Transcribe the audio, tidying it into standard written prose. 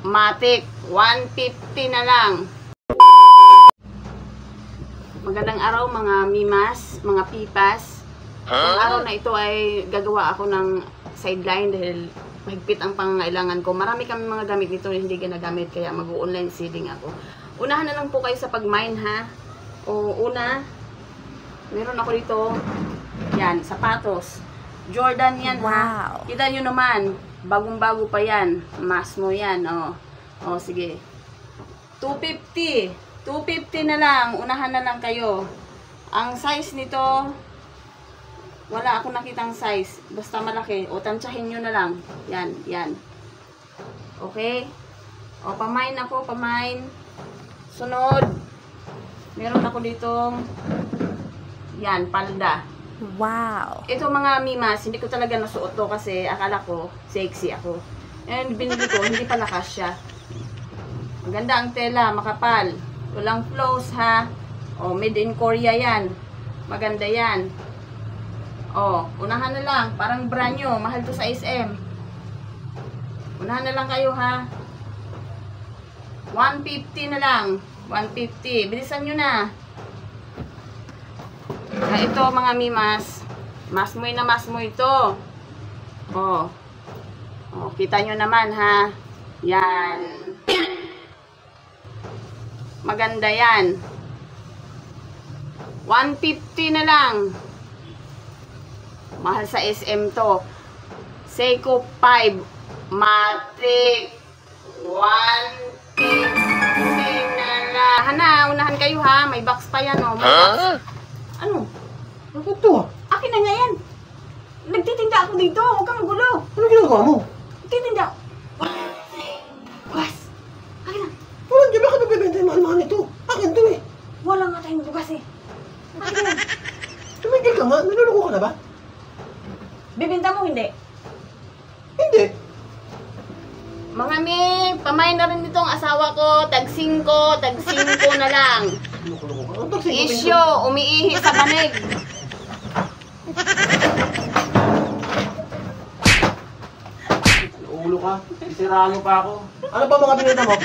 Matic, 150 na lang. Magandang araw mga mimas, mga pipas. Ang araw na ito ay gagawa ako ng sideline dahil mahigpit ang pangangailangan ko. Marami kami mga gamit dito na hindi ginagamit kaya mag-online seeding ako. Unahan na lang po kayo sa pag-mine ha. O una, meron ako dito, yan, sapatos. Jordan yan ha. Kita nyo naman, bagong-bago pa yan. Masmo yan, o sige. 250. 250 na lang. Unahan na lang kayo. Ang size nito, wala akong nakitang size. Basta malaki. O, tansyahin nyo na lang. Yan, yan. Okay? O, pamain ako, pamain. Sunod. Meron ako ditong, yan, palda. Wow. Ito mga mimas, hindi ko talaga nasuot to kasi akala ko sexy ako. And binili ko, hindi pala kasya. Maganda ang tela, makapal. Walang flows ha. O, made in Korea yan. Maganda yan. O, unahan na lang. Parang brand new. Mahal to sa SM. Unahan na lang kayo ha. 150 na lang. 150. Bilisan nyo na. Ito mga mimas. Masmoy na masmoy ito. O, kita nyo naman ha. Yan. Maganda yan. 150 na lang. Mahal sa SM to. Seiko 5 Matic 150 na lang. Hana, unahan kayo ha. May box pa yan o. Ano? Ano to? Akin na nga yan. Nagtitinda ako dito. Huwag kang magulo. Ano ginagawa mo? Nagtitinda. Bukas. Akin na. Walang di ba ka nagbibenta yung mahal-mahal nito? Akin to eh. Wala nga tayong bukas eh. Akin na. Tumigil ka nga. Naluloko ka na ba? Bibinta mo hindi? Hindi. Mga pamain na rin itong asawa ko. Tag 5 na lang. Loko-loko ka. Ang taksi ko Isyo, umiihi sa banig. Ulo ka. Isiraan mo pa ako. Ano pa mga binenta mo?